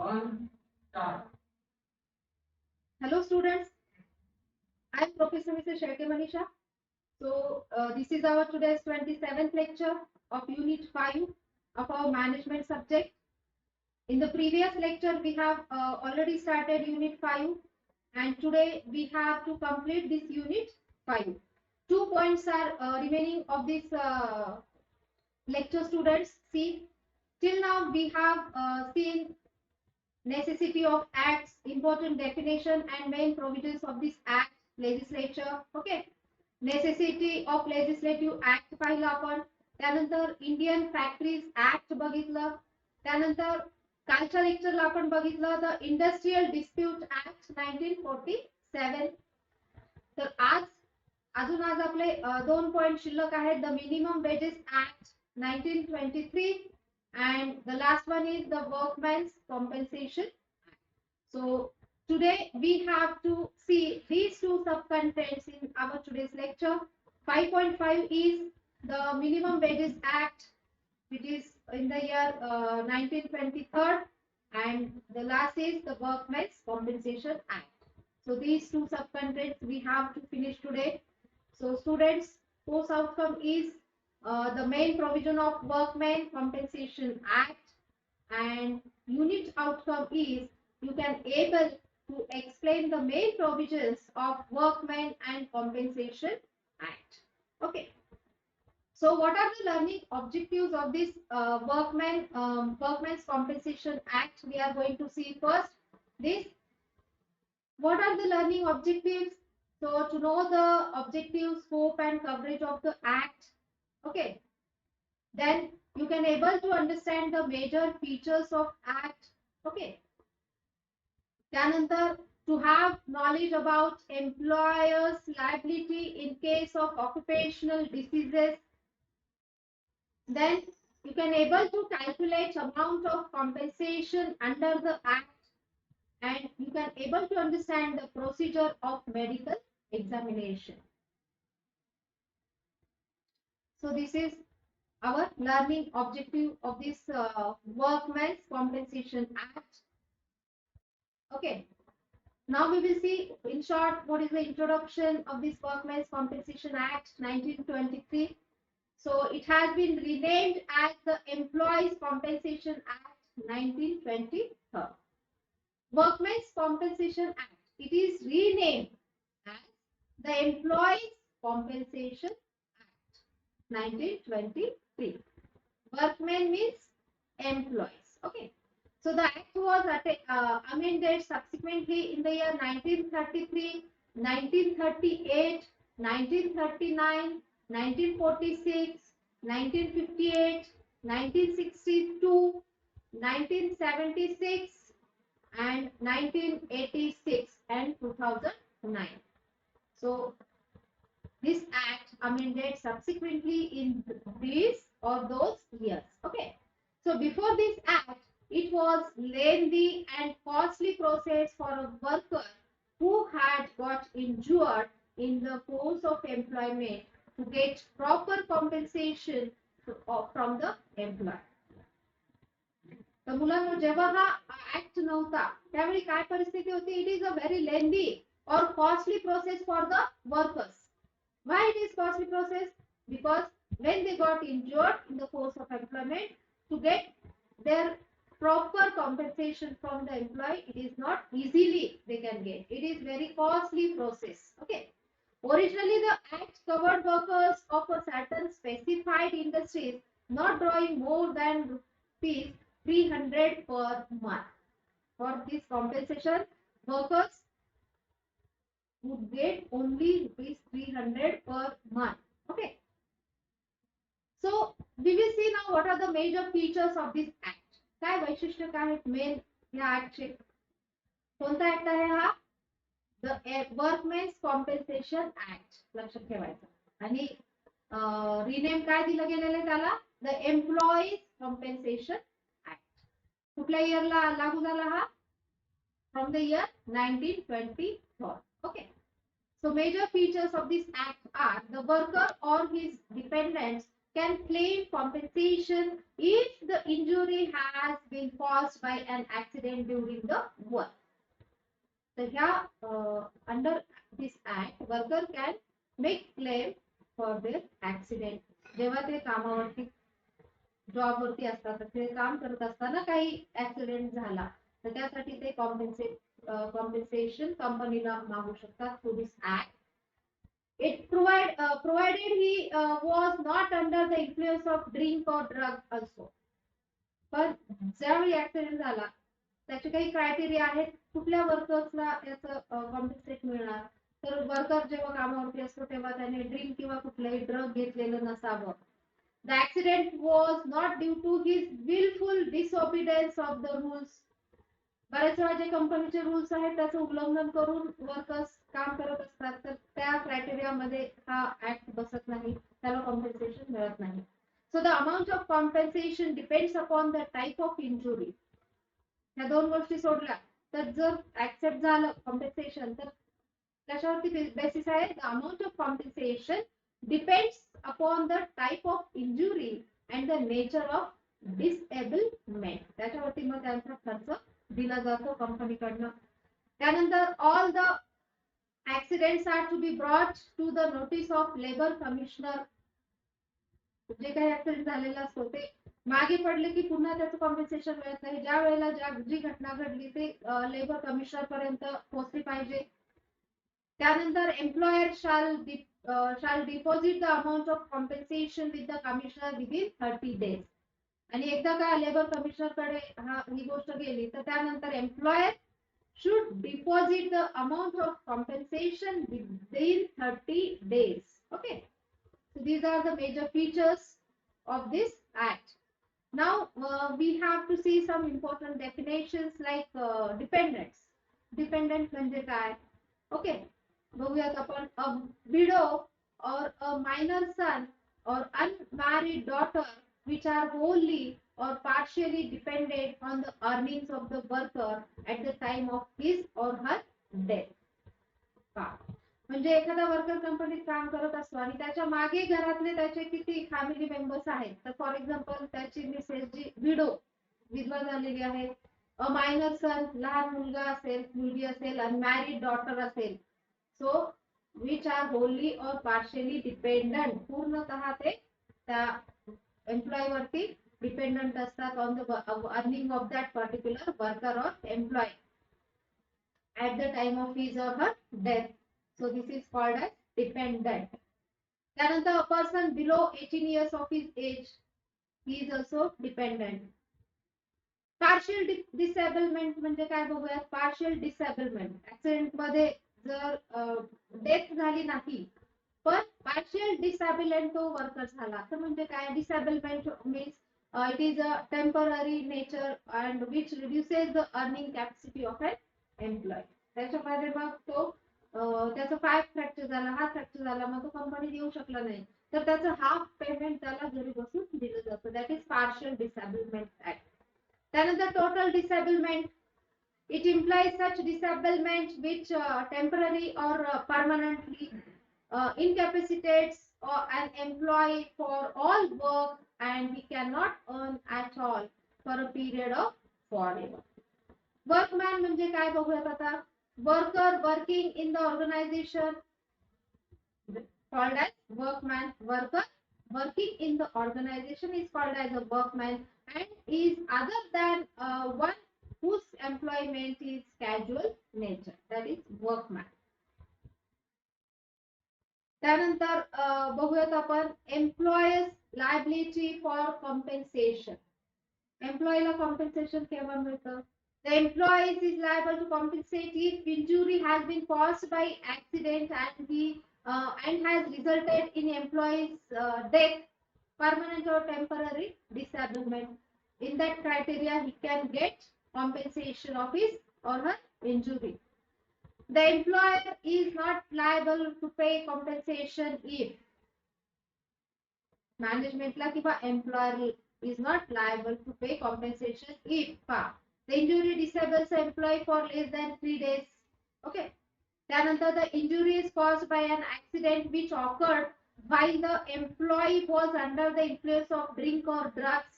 Hello students, I am Professor Mrs. Sharke Manisha. So this is our today's 27th lecture of Unit 5 of our management subject. In the previous lecture we have already started Unit 5 and today we have to complete this Unit 5. 2 points are remaining of this lecture students. See, till now we have seen necessity of acts, important definition and main provisions of this act, legislature. Okay, necessity of legislative act पाहिलं आपण. त्यानंतर Indian factories act बघितलं. त्यानंतर कालच्या लेक्चरला आपण बघितलं the industrial dispute act 1947. तर अजून आज आपले 2 पॉइंट शिल्लक आहेत. The minimum wages act 1923 and the last one is the workmen's compensation. So today we have to see these two subcontents in our today's lecture. 5.5 is the minimum wages act, which is in the year 1923, and the last is the workmen's compensation act. So these two subcontents we have to finish today. So students, course outcome is the main provision of Workmen Compensation Act, and unit outcome is you can able to explain the main provisions of Workmen and Compensation Act. Okay. So what are the learning objectives of this Workmen's Compensation Act? We are going to see first this. What are the learning objectives? So to know the objective, scope and coverage of the act. Okay, then you can able to understand the major features of act. Okay, त्यानंतर to have knowledge about employers liability in case of occupational diseases. Then you can able to calculate amount of compensation under the act, and you can able to understand the procedure of medical examination. So this is our learning objective of this Workmen's Compensation Act. Okay, now we will see in short what is the introduction of this Workmen's Compensation Act 1923. So it has been renamed as the Employees Compensation Act 1923. Workmen's Compensation Act, it is renamed as the Employees Compensation 1923. Workmen means employees. Okay. So the act was amended subsequently in the year 1933, 1938, 1939, 1946, 1958, 1962, 1976, and 1986 and 2009. So this act amended subsequently in these or those years. Okay. So before this act, it was lengthy and costly process for a worker who had got injured in the course of employment to get proper compensation from the employer. तर मुलांनो जेव्हा हा act नव्हता त्यावेळी काय परिस्थिती होती? It is a very लेंदी और costly process for the workers. Why it is costly process? Because when they got injured in the course of employment, to get their proper compensation from the employee, it is not easily they can get. It is very costly process. Okay. Originally, the act covered workers of a certain specified industries not drawing more than rupees 300 per month. For this compensation, workers would get only rupees 300 per month. Okay. So we will see now what are the major features of this act. काय वैशिष्ट्य काय आहेत main या act चे? कोणता act आहे हा? The workmen's compensation act. लक्षात ठेवायचं. आणि रिनेम काय दिलं गेलेलं आहे त्याला? The employees compensation act. कुठल्या इयरला लागू झाला हा? From the year 1924. Okay. So major features of this act are the worker or his dependents can claim compensation if the injury has been caused by an accident during the work. So here, under this act, worker can make claim for their accident. जेव्हा ते कामावरती job वरती असतात, ते काम करत असताना काही ऍक्सिडेंट झाला तर त्यासाठी ते कॉम्पेन्सेशन कंपनीला मागू शकतात through this act. It provided he was not under the influence of drink or drug also. पण ज्यावेळी ऍक्सिडेंट झाला त्याचे काही क्रायटेरिया आहेत कुठल्या वर्कर्सला याचं कॉम्पेन्सेट मिळणार. तर वर्कर जेव्हा कामावरती असतो तेव्हा त्याने ड्रिंक किंवा कुठलाही ड्रग घेतलेलं नसावं. The accident was not due to his willful disobedience of the rules. बरेच वेळा जे कंपनीचे रूल्स आहेत त्याचं उल्लंघन करून वर्कर्स काम करत असतात तर त्या क्रायटेरिया मध्ये हा ऍक्ट बसत नाही, त्याला कॉम्पेन्सेशन मिळत नाही. So the amount of compensation depends upon the type of injury. ह्या दोन गोष्टी सोडल्या तर जर ऍक्सेप्ट झालं कॉम्पेन्सेशन तर त्याच्यावरती बेसिस आहे. The amount of compensation depends upon the type of injury and the nature of disablement. त्याच्यावरती मग त्यांचा खर्च दिला जातो कंपनीकडनं. त्यानंतर all the accidents are to be brought to the notice of labour commissioner. जे काही ऍक्सिडेंट झालेला असतो ते मागे पडले की पुन्हा त्याचं कॉम्पेन्सेशन मिळत नाही. ज्या वेळेला जी घटना घडली ते लेबर कमिशनर पर्यंत पोहोचली पाहिजे. त्यानंतर employer shall deposit the amount of compensation with the commissioner within 30 days. आणि एकदा का लेबर कमिशनर कडे ही गोष्ट गेली तर त्यानंतर employer should deposit the amount of compensation within 30 days. Okay, so these are the major features of this act. Now we have to see some important definitions like dependents. Dependent म्हणजे काय? Okay, बघूयात आपण. A widow or a minor son or unmarried daughter which are wholly or partially dependent on the earnings of the worker at the time of his or her death. म्हणजे एखादा worker कंपनीत काम करत असतो आणि त्याच्या मागे घरातले त्याचे किती फॅमिली मेंबर्स आहेत. तर फॉर एक्झाम्पल त्याची मिसेस जी विडो विधवा झालेली आहे, अ मायनर सन लहान मुलगा असेल मुलगी असेल, अनमॅरिड डॉटर असेल. सो विच आर होली और पार्शियली डिपेंडंट, पूर्णतः ते त्या एम्प्लॉय वरती डिपेंडंट असतात on the earning of that particular worker और employ at the time of his or her death. So this is called as dependent. त्यानंतर a person below 18 years of his age, he is also dependent. Partial disablement म्हणजे काय बघूया. Partial disablement accident मध्ये जर death झाली नाही पण partial disability तो वर्कर झाला तर म्हणजे काय. Disablement means it is a temporary nature and which reduces the earning capacity of an employee. त्याच्यामध्ये मग तो त्याचा पाय फ्रॅक्चर झाला, हात फ्रॅक्चर झाला, मग तो कंपनी देऊ शकला नाही तर त्याचं हाफ पेमेंट त्याला घरी बसून दिलं जातं. That is partial disablement act. त्यानंतर total disablement. It implies such disablement which temporary or permanently incapacitates an employee for all work and he cannot earn at all for a period of forever. Workman म्हणजे काय बघूयात आता. Worker working in the organization called as workman. Worker working in the organization is called as a workman and is other than one whose employment is casual nature, that is workman. त्यानंतर बघूयात आपण employer's liability for compensation. एम्प्लॉयला compensation केव्हा मिळतं. The employee is liable to compensate if injury has been caused by accident and has resulted in employee's death, permanent or temporary disablement. In that criteria, he can get compensation of his or her injury. The employer is not liable to pay compensation if management la kiva employer is not liable to pay compensation if the injury disables the employee for less than 3 days. Okay. Then the injury is caused by an accident which occurred while the employee was under the influence of drink or drugs,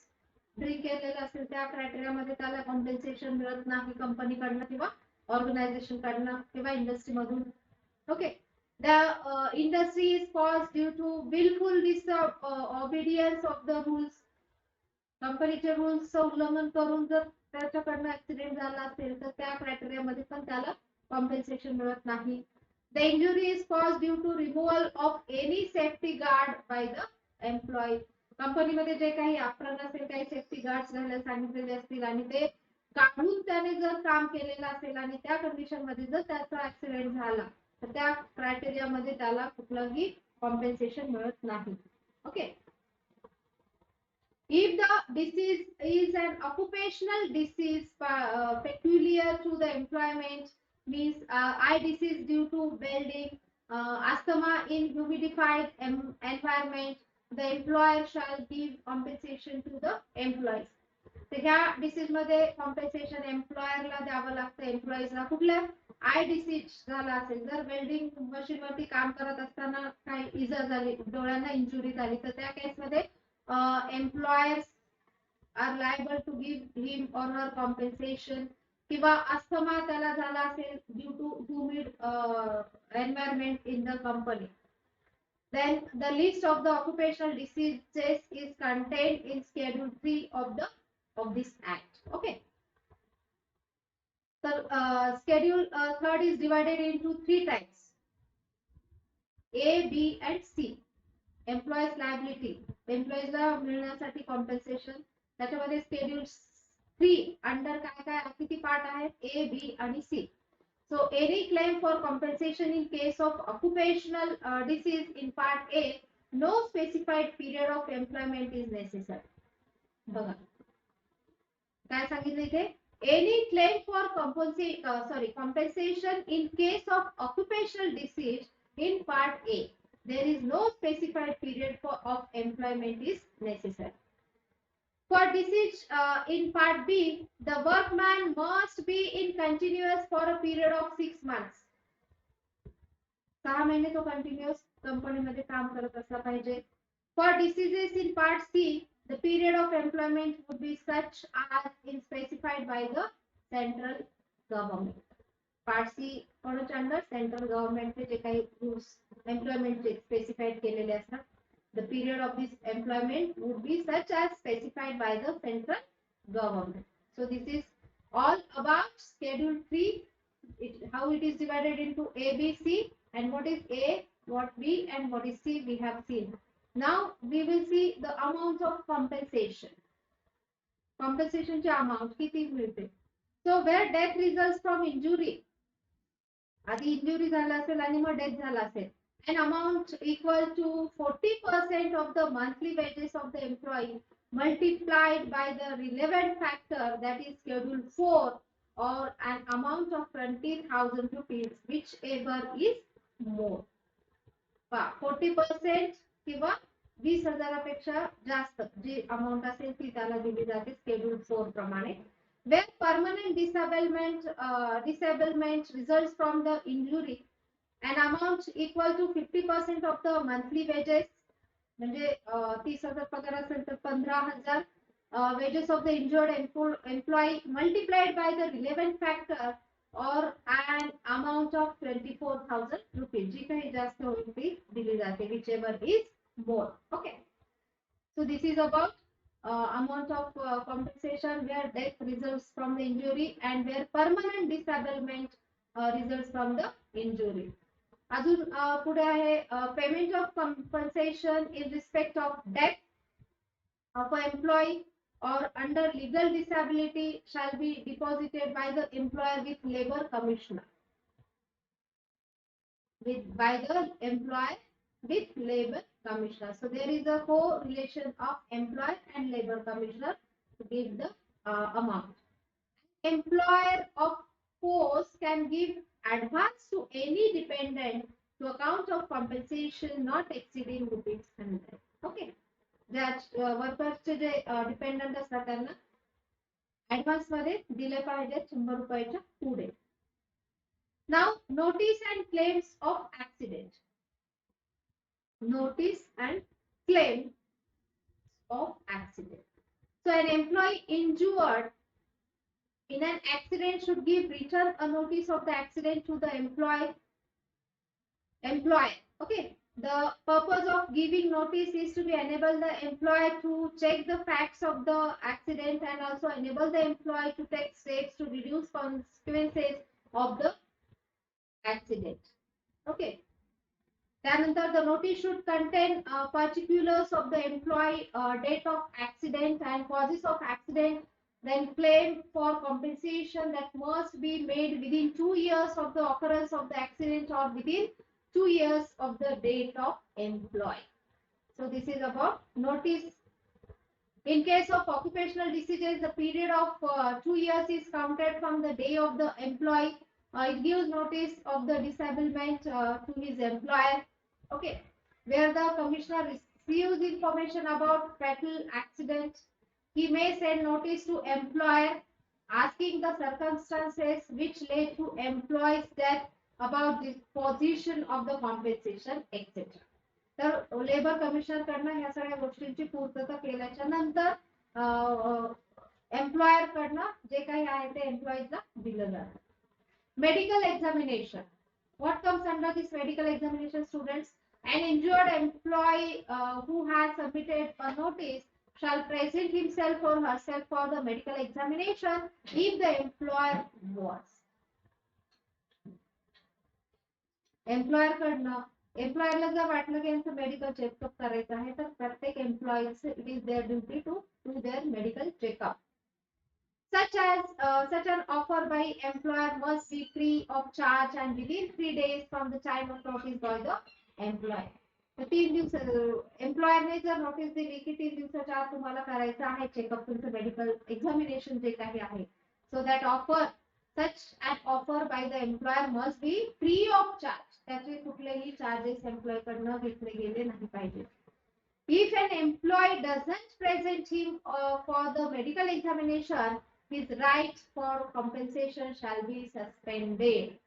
drink केलेलं असेल त्या criteria मध्ये त्याला compensation मिळत नाही कंपनीकडनं किंवा organisation कडनं किंवा इंडस्ट्री मधून. Okay. The industry is caused due to willful disobedience of the rules. कंपनीचे रूल्सचं उल्लंघन करून जर त्याच्याकडनं ऍक्सिडेंट झाला असेल तर त्या क्रायटेरिया मध्ये पण त्याला कॉम्पेन्सेशन मिळत नाही. The injury is caused due to removal of any safety guard by the employee. कंपनीमध्ये जे काही अपराध असेल, काही सेफ्टी गार्ड्स घालायला सांगितलेले असतील आणि ते काढून त्याने जर काम केलेलं असेल आणि त्या कंडिशन मध्ये जर त्याचा ऍक्सिडेंट झाला तर त्या क्रायटेरिया मध्ये त्याला कुठलंही कॉम्पेन्सेशन मिळत नाही. Okay. If the disease is an occupational disease peculiar to the employment, means eye disease due to welding, asthma in humidified environment, the employer shall give compensation to the employees. तर ह्या disease मध्ये compensation एम्प्लॉयरला द्यावं लागतं एम्प्लॉईजला. कुठल्या आय disease झाला असेल, जर welding machine वरती काम करत असताना काही इजा झाली, डोळ्यांना इंजुरी झाली तर त्या केसमध्ये employers are liable to give him or her compensation. किंवा अस्थमा त्याला झाला असेल due to humid environment in the company. Then the list of the occupational diseases is contained in Schedule 3 of this Act. Okay. So Schedule 3rd is divided into 3 types: A, B, and C. Employees liability, एम्प्लॉईजला मिळण्यासाठी compensation. त्याच्यामध्ये schedule 3 under काय काय किती part आहेत? A, B आणि C. So any claim for compensation in case of occupational disease in part A, no specified period of employment is necessary. बघा काय सांगितलं इथे? Any claim for compensation in case of occupational disease in part A, there is no specified period of employment is necessary. For disease in part B, the workman must be in continuous for a period of 6 months. 6 महिने तो continuous company मध्ये काम करत असला पाहिजे. For diseases in part C, the period of employment would be such as in specified by the central government. Part C कोणाच्या under? Central गव्हर्नमेंटचे जे काही rules एम्प्लॉयमेंटचे specified केलेले असतात. The period of this employment would be such as specified by the central government. So this is all about schedule 3, how it is divided into A, B, C, and what is A, what B, and what is C we have seen. Now we will see the amount of compensation. Compensation ची amount किती मिळते? So where death results from injury, आधी injury झाला असेल आणि मग death झाला असेल, an amount equal to 40% of the monthly wages of the employee multiplied by the relevant factor, that is schedule 4, or an amount of 20,000 rupees, whichever is more. 40% किंवा 20,000पेक्षा जास्त जी amount असेल ती त्याला दिली जाते schedule 4 प्रमाणे. Where permanent disablement results from the injury, an amount equal to 50% of the monthly wages, म्हणजे 30,000 पगार असेल तर 15,000 wages of the injured employee multiplied by the relevant factor, or an amount of 24,000 rupees. जी काही जास्त होईल ती दिली जाते, whichever is more. Okay. So this is about amount of compensation where death results from the injury and where permanent disablement results from the injury. अजून पुढे आहे payment of compensation in respect of death of an employee or under legal disability shall be deposited by the employer with labor commissioner. By the employer with labor commissioner. So there is a correlation of employer and labor commissioner to give the amount. Employer of course can give advance to any dependent to account of compensation not exceeding rupees 100. Okay. वर्कर्सचे J dependent असतात त्यांना advance मध्ये दिले पाहिजे 100 रुपयाच्या पुढे. Now notice and claims of accident. notice and claim of accident. So an employee injured in an accident should give return a notice of the accident to the employer. Okay. The purpose of giving notice is to be enable the employer to check the facts of the accident and also enable the employer to take steps to reduce consequences of the accident. Okay. त्यानंतर the notice should contain particulars of the employee, date of accident and causes of accident, then claim for compensation that must be made within 2 years of the occurrence of the accident or within 2 years of the date of employee. So this is about notice. In case of occupational diseases, the period of 2 years is counted from the day of the employee. It gives notice of the disablement to his employer. Okay, where the commissioner receives information about fatal accident, he may send notice to employer asking the circumstances which led to employee's death, about disposition of the compensation, etc. तर labour commissioner कडनं ह्या सगळ्या गोष्टींची पूर्तता केल्याच्या नंतर employer कडनं जे काही आहे ते एम्प्लॉईजला दिलं जातं. Medical examination. What comes under this medical examination, students? An injured employee who has submitted a notice shall present himself or herself for the medical examination if the employer was. Employer कडनं एम्प्लॉयरला जर वाटलं की यांचं medical checkup करायचं आहे तर प्रत्येक employees it is their duty to do their medical checkup. Such an offer by employer must be free of charge and within 3 days from the time of notice by the employer. तर 3 दिवस एम्प्लॉयरने जर notice दिली की 3 दिवसाच्या आत तुम्हाला करायचं आहे चेकअप, तुमचं मेडिकल एक्झामिनेशन जे काही आहे, so that offer such an offer by the employer must be free of charge. त्याचे कुठलेही चार्जेस एम्प्लॉय कडनं घेतले गेले नाही पाहिजे. If an employee doesn't present him for the medical examination, his right for compensation shall be suspended.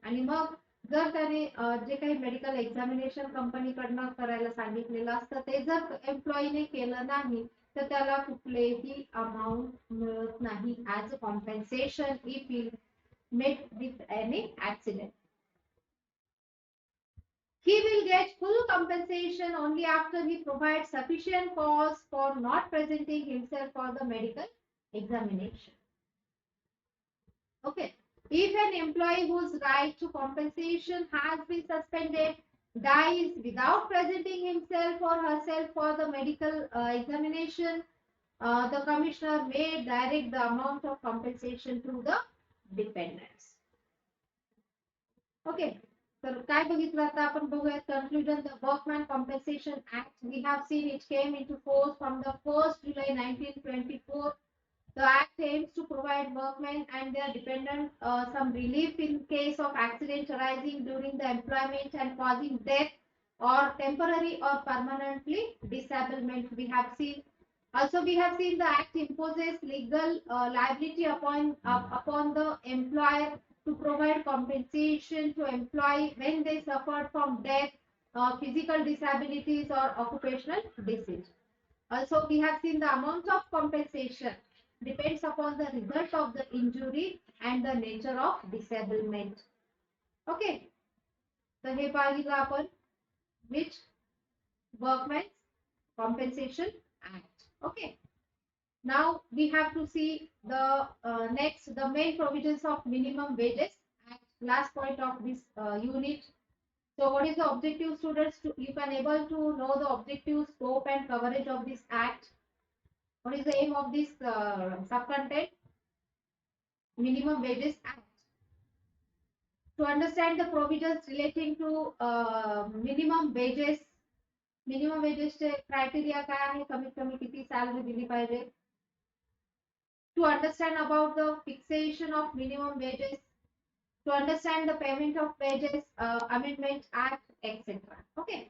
आणि मग जर त्याने जे काही मेडिकल एक्झामिनेशन कंपनीकडनं करायला सांगितलेलं असतं ते जर एम्प्लॉईने केलं नाही तर त्याला कुठलेही अमाउंट मिळत नाही as a compensation if he met with any accident. He will get full compensation only after he provides sufficient cause for not presenting himself for the medical examination. Okay. If an employee whose right to compensation has been suspended dies without presenting himself or herself for the medical examination, the commissioner may direct the amount of compensation to the dependents. Okay. तर काय बघितलं आता आपण बघूयात conclusion. The Workman Compensation Act, we have seen it came into force from the 1st July 1924. The act aims to provide workmen and their dependents some relief in case of accidents arising during the employment and causing death or temporary or permanently disablement. We have seen the act imposes legal liability upon the employer to provide compensation to employee when they suffered from death, physical disabilities or occupational disease. Also, we have seen the amount of compensation depends upon the result of the injury and the nature of disablement. Okay. So, हे पाहिलं आपण which Workmen's Compensation Act. Okay. Now we have to see the next, the main provisions of Minimum Wages Act, last point of this unit. So what is the objective, students? You can able to know the objective, scope and coverage of this act. What is the aim of this subcontent? Minimum Wages Act. To understand the provisions relating to minimum wages चे criteria काय आहे, कमीत कमी किती salary दिली पाहिजे. To understand about the fixation of minimum wages, to understand the payment of wages, amendment act, etc. Okay.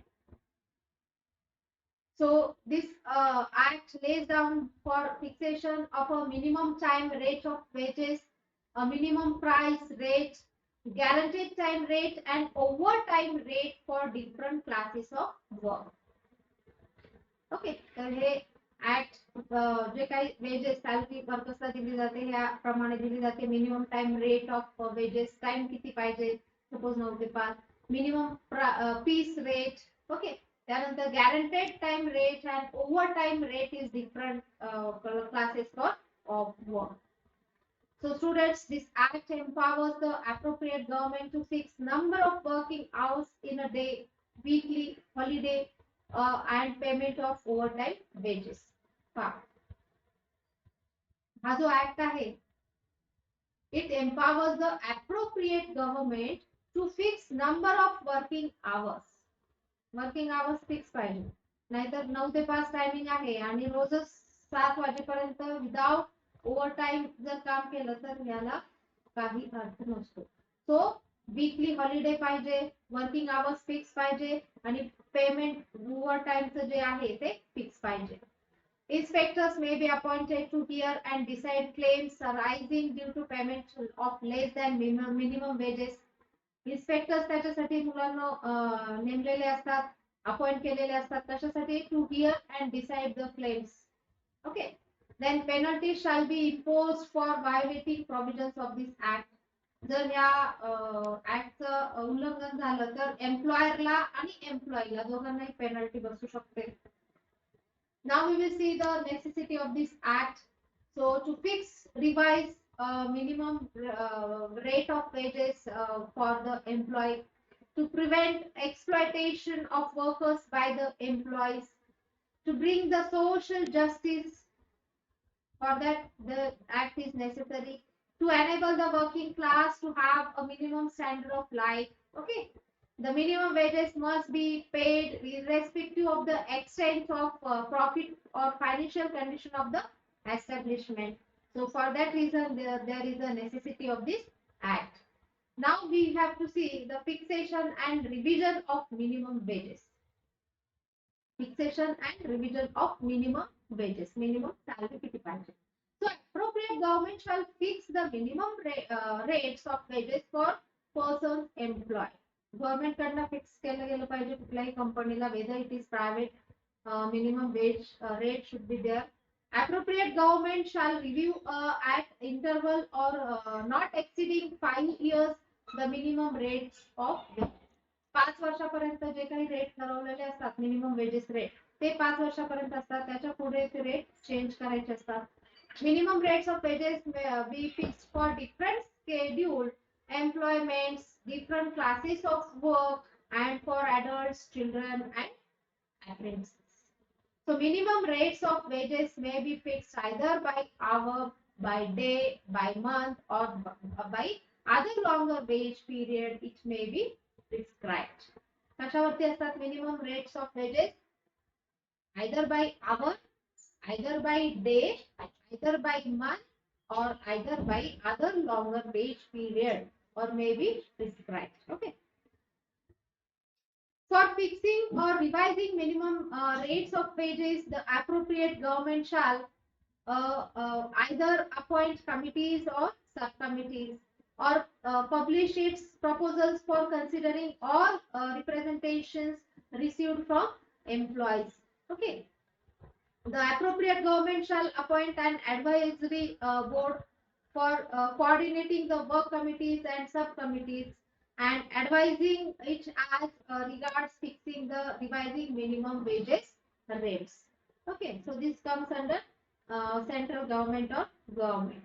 So this act lays down for fixation of a minimum time rate of wages, a minimum price rate, guaranteed time rate and overtime rate for different classes of work. Okay, तर हे act जे काही wages salary वर्कर्सला दिली जाते ह्या प्रमाणे दिली जाते. Minimum time rate of wages, time किती पाहिजे, सपोज 9 ते 5, मिनिमम पीस रेट. ओके, त्यानंतर guaranteed time rate and over time rate is different classes for of work. So students, this act empowers the appropriate government to fix number of working hours in a day, weekly, holiday, and payment of overtime wages. हा जो act आहे, it empowers the appropriate government to fix number of working hours. Working hours fix पाहिजे, नाहीतर 9 ते 5 timing आहे आणि रोजच 7 वाजेपर्यंत विदाउट ओव्हरटाइम जर काम केलं तर याला काही अर्थ नसतो. सो वीकली हॉलिडे पाहिजे, वर्किंग आवर्स फिक्स पाहिजे आणि पेमेंट ओव्हरटाइमचं जे आहे ते फिक्स पाहिजे. Inspectors may be appointed to hear and decide claims arising due to payment of less than minimum wages. Inspectors त्याच्यासाठी मुलांना नेमलेले असतात, अपॉइंट केलेले असतात, कशासाठी? To hear and decide the claims. Okay, then penalty shall be imposed for violating provisions of this act. जर या ऍक्टचं उल्लंघन झालं तर एम्प्लॉयरला आणि एम्प्लॉईला दोघांनाही पेनल्टी बसू शकते. Now we will see the necessity of this act. So to fix, revise minimum rate of wages for the employee, to prevent exploitation of workers by the employees, to bring the social justice. For that, the act is necessary to enable the working class to have a minimum standard of life. Okay, the minimum wages must be paid irrespective of the extent of profit or financial condition of the establishment. So for that reason, there is a necessity of this act. Now we have to see the fixation and revision of minimum wages. Fixation and revision of minimum wages, minimum salary किती पाहिजे. So appropriate government shall fix the minimum rates of wages for persons employed. Government कडनं fix केलं गेलं पाहिजे कुठल्याही कंपनीला, whether it is private, minimum wage rate should be there. Appropriate government shall review at interval or not exceeding 5 years the minimum rates of wages. 5 वर्षापर्यंत जे काही rate ठरवलेले असतात, minimum wages rate, ते 5 वर्षापर्यंत असतात. त्याच्या पुढे ते रेट चेंज करायचे असतात. Minimum rates of wages be fixed for different scheduled employments, different classes of work, and for adults, children, and apprentices. So minimum rates of wages may be fixed either by hour, by day, by month, or by other longer wage period. It may be prescribed. कशावरती असतात minimum rates of wages? Either by hour, either by day, either by month, or either by other longer wage period, or may be prescribed. Okay. For fixing or revising minimum rates of wages, the appropriate government shall either appoint committees or subcommittees, or publish its proposals for considering all representations received from employees. Okay. The appropriate government shall appoint an advisory board for coordinating the work committees and subcommittees and advising each as regards fixing the revising minimum wages rates. Okay, so this comes under central government or government.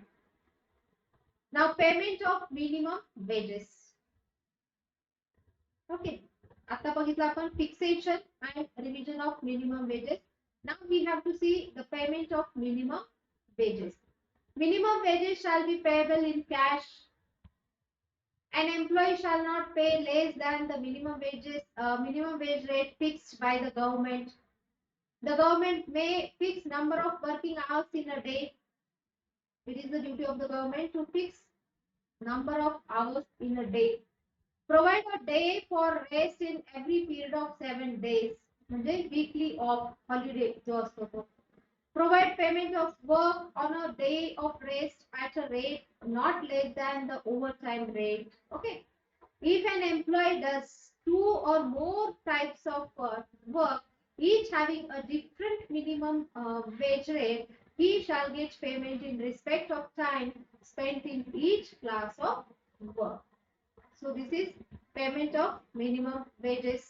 Now payment of minimum wages. Okay, आता बघितलं आपण fixation and revision of minimum wages. Now we have to see the payment of minimum wages. Minimum wages shall be payable in cash. An employee shall not pay less than the minimum wage rate fixed by the government. The government may fix number of working hours in a day. It is the duty of the government to fix number of hours in a day. Provide a day for rest in every period of 7 days. म्हणजे weekly off holiday जो असतो तो. Provide payment of work on a day of rest at a rate not less than the overtime rate. Okay. If an employee does 2 or more types of work, each having a different minimum wage rate, he shall get payment in respect of time spent in each class of work. So this is payment of minimum wages.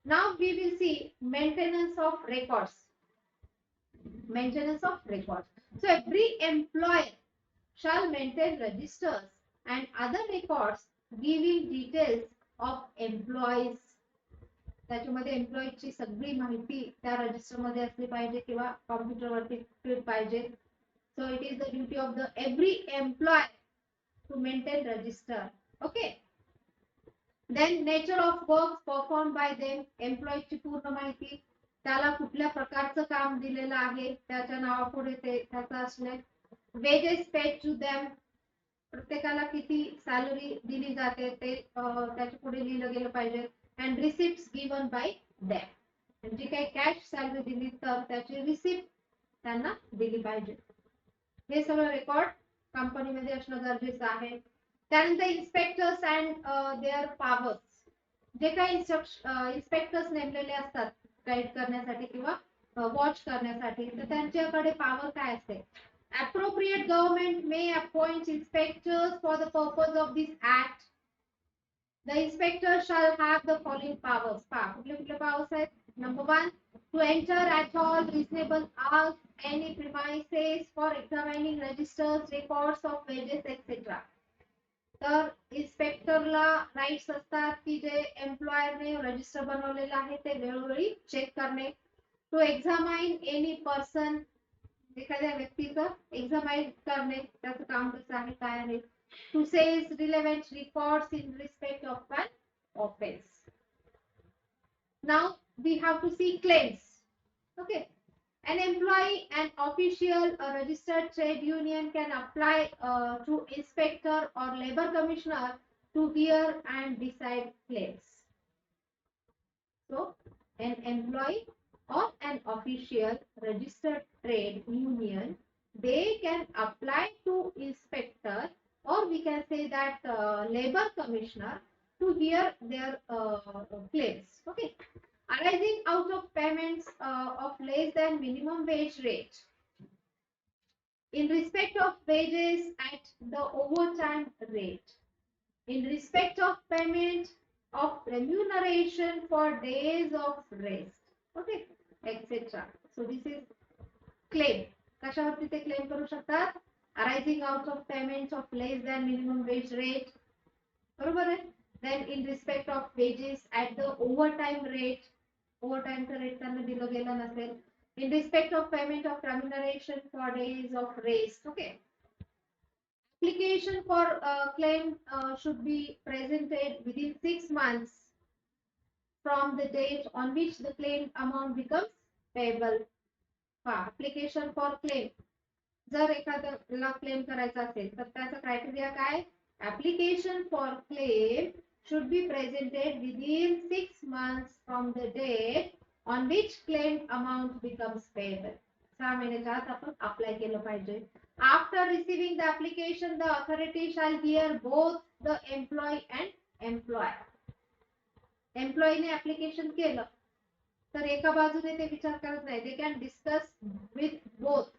Now we will see maintenance of records. Maintenance of records. So every employer shall maintain registers and other records giving details of employees. त्याच्यामध्ये एम्प्लॉईची सगळी माहिती त्या register मध्ये असली पाहिजे किंवा computer वरती fit पाहिजे. So it is the duty of the every employee to maintain register. Okay. Then nature of work perform by them. एम्प्लॉईची पूर्ण माहिती, त्याला कुठल्या प्रकारचं काम दिलेलं आहे त्याच्या नावापुढे ते त्याचं असणे. Wages paid to them. प्रत्येकाला किती सॅलरी दिली जाते ते त्याच्या पुढे लिहिलं गेलं पाहिजे. And receipts given by them. जी काही कॅश सॅलरी दिली तर त्याची रिसिप्ट त्यांना दिली पाहिजे. हे सगळं रेकॉर्ड कंपनीमध्ये असणं गरजेचं आहे. त्यानंतर इन्स्पेक्टर्स अँड देअर पॉवर्स. जे काही इन्स्पेक्टर्स नेमलेले असतात गाईड करण्यासाठी किंवा वॉच करण्यासाठी, तर त्यांच्याकडे पॉवर काय असते. Appropriate government may appoint inspectors for the purpose of this act. The inspector shall have the following powers. कुठले powers आहेत. Number 1, to enter at all reasonable hours any premises for examining registers, records of wages, etc. तर इन्स्पेक्टरला rights असतात की जे एम्प्लॉयरने register बनवलेलं आहे ते वेळोवेळी check करणे. To examine any person. एखाद्या व्यक्तीचं एक्झामाइन करणे, त्याचं काम कसं आहे काय आहे. To seize relevant records in respect of an offence. Now we have to see claims. Okay. An employee, an official, a registered trade union can apply to inspector or labor commissioner to hear and decide claims. So, an employee or an official registered trade union, they can apply to inspector, or we can say that labor commissioner to hear their claims. Okay. Arising out of payments of less than minimum wage rate in respect of wages at the overtime rate, in respect of payment of remuneration for days of rest, okay, etc. So this is claim. कशावरती ते claim करू शकतात. arising out of payments of less than minimum wage rate. बरोबर आहे. then in respect of wages at the overtime rate. overtime चा rate त्यांना दिलं गेलं नसेल. in respect of payment of remuneration for days of rest. Okay. Application for claim should be presented within 6 months from the date on which the claim amount becomes payable. Application for claim. जर एखाद्याला claim करायचा असेल तर त्याचा criteria काय. application for claim should be presented within 6 months from the date on which claimed amount becomes payable. 6 महिन्याच्या आत आपण अप्लाय केलं पाहिजे. After receiving the application, the authority shall hear both the employee and employer. Employee ने application केलं तर एका बाजूने ते विचार करत नाही. They can discuss with both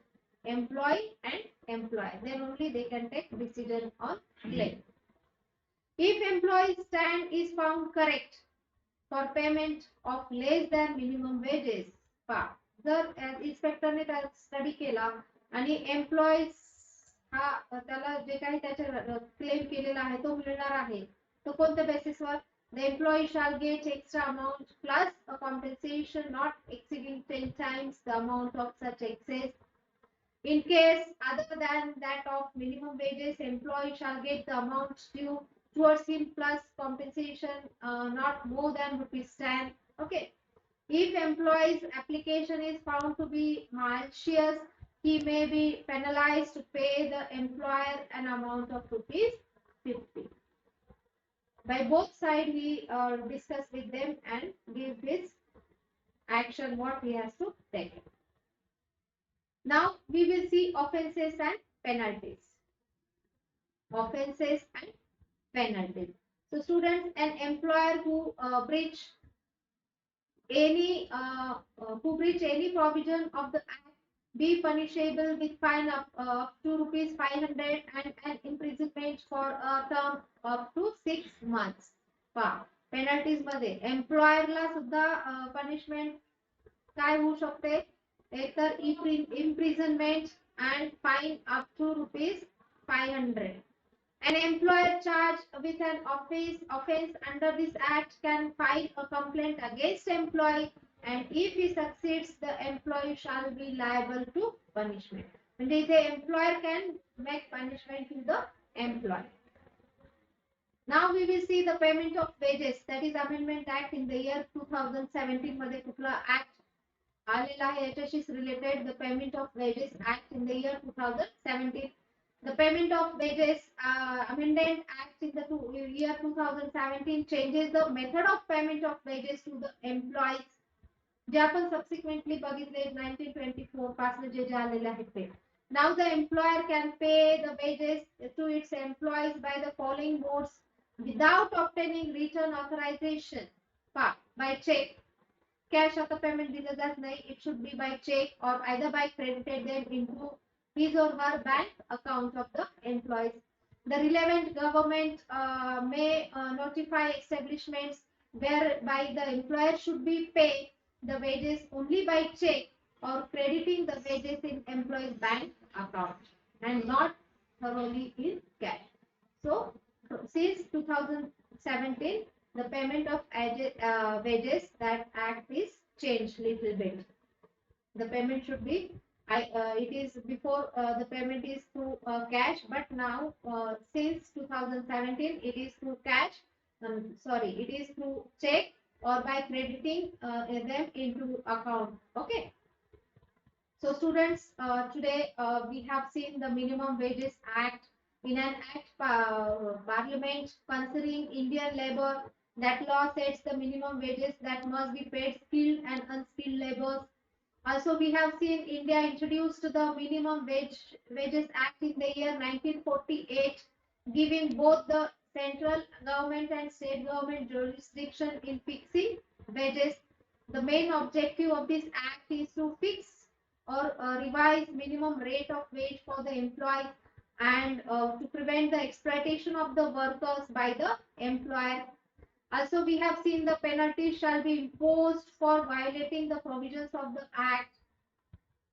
employee and employer. Then only they can take decision on claim. If employee's stand is found correct for payment of less than minimum wages, जर इन्स्पेक्टरने स्टडी केला आणि एम्प्लॉईज हा त्याला जे काही त्याचे claim केलेला आहे तो मिळणार आहे, तो कोणत्या बेसिसवर. The employee shall get extra amount plus a compensation not exceeding 10 times the amount of such excess. In case other than that of minimum wages, employee shall get the amount due towards him plus compensation not more than ₹10. Okay. If employee's application is found to be malicious, he may be penalized to pay the employer an amount of ₹50. By both sides, he discuss with them and give his action what he has to take. Now we will see offenses and penalties. Offenses and penalties. So students, an employer who breach any provision of the act be punishable with fine up to rupees 500 and an imprisonment for a term up to 6 months. पहा penalties मध्ये एम्प्लॉयरला सुद्धा punishment काय होऊ शकते, एक तर imprisonment and fine up to rupees 500. An employer charged with an offense under this act can file a complaint against employee, and if he succeeds, the employee shall be liable to punishment. And the employer can make punishment to the employee. Now we will see the payment of wages. That is Amendment Act in the year 2017 मध्ये कुठला act आलेला आहे याच्याशीच related, the Payment of Wages Act in the year 2017. The Payment of Wages Amendment Act in the year 2017 changes the method of payment of wages to the employees, जे आपण subsequently बघितले 1924 पासून जे आलेले आहेत ते. Now the employer can pay the wages to its employees by the following modes without obtaining written authorization. By check. Cash आता payment दिलं जात नाही. It should be by check or either by credited them into his or her bank account of the employees. The relevant government may notify establishments whereby the employer should be paid the wages only by check or crediting the wages in employee's bank account and not thoroughly in cash. So since 2017, the payment of wages, that act is changed little bit. The payment should be it is before the payment is through cash, but now since 2017 it is through cash, it is through check or by crediting them into account. Okay, so students, today we have seen the Minimum Wages Act. In an act parliament concerning Indian labor, that law sets the minimum wages that must be paid skilled and unskilled laborers. Also, we have seen India introduced the Wages Act in the year 1948, giving both the central government and state government jurisdiction in fixing wages. The main objective of this act is to fix or revise minimum rate of wage for the employee and to prevent the exploitation of the workers by the employer. Also, we have seen the penalties shall be imposed for violating the provisions of the act.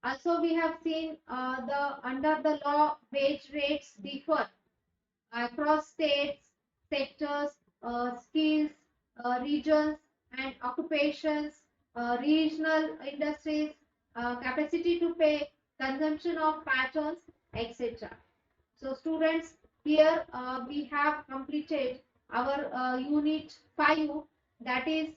Also, we have seen under the law wage rates differ across states, sectors, skills, regions and occupations, regional industries, capacity to pay, consumption of patterns, etc. So students, here we have completed our unit 5, that is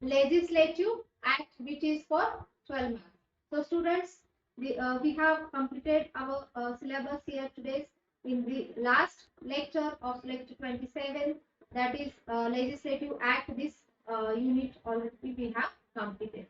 Legislative Act, which is for 12 marks. So students, we have completed our syllabus here today in the last lecture of lecture 27, that is Legislative Act. This unit already we have completed.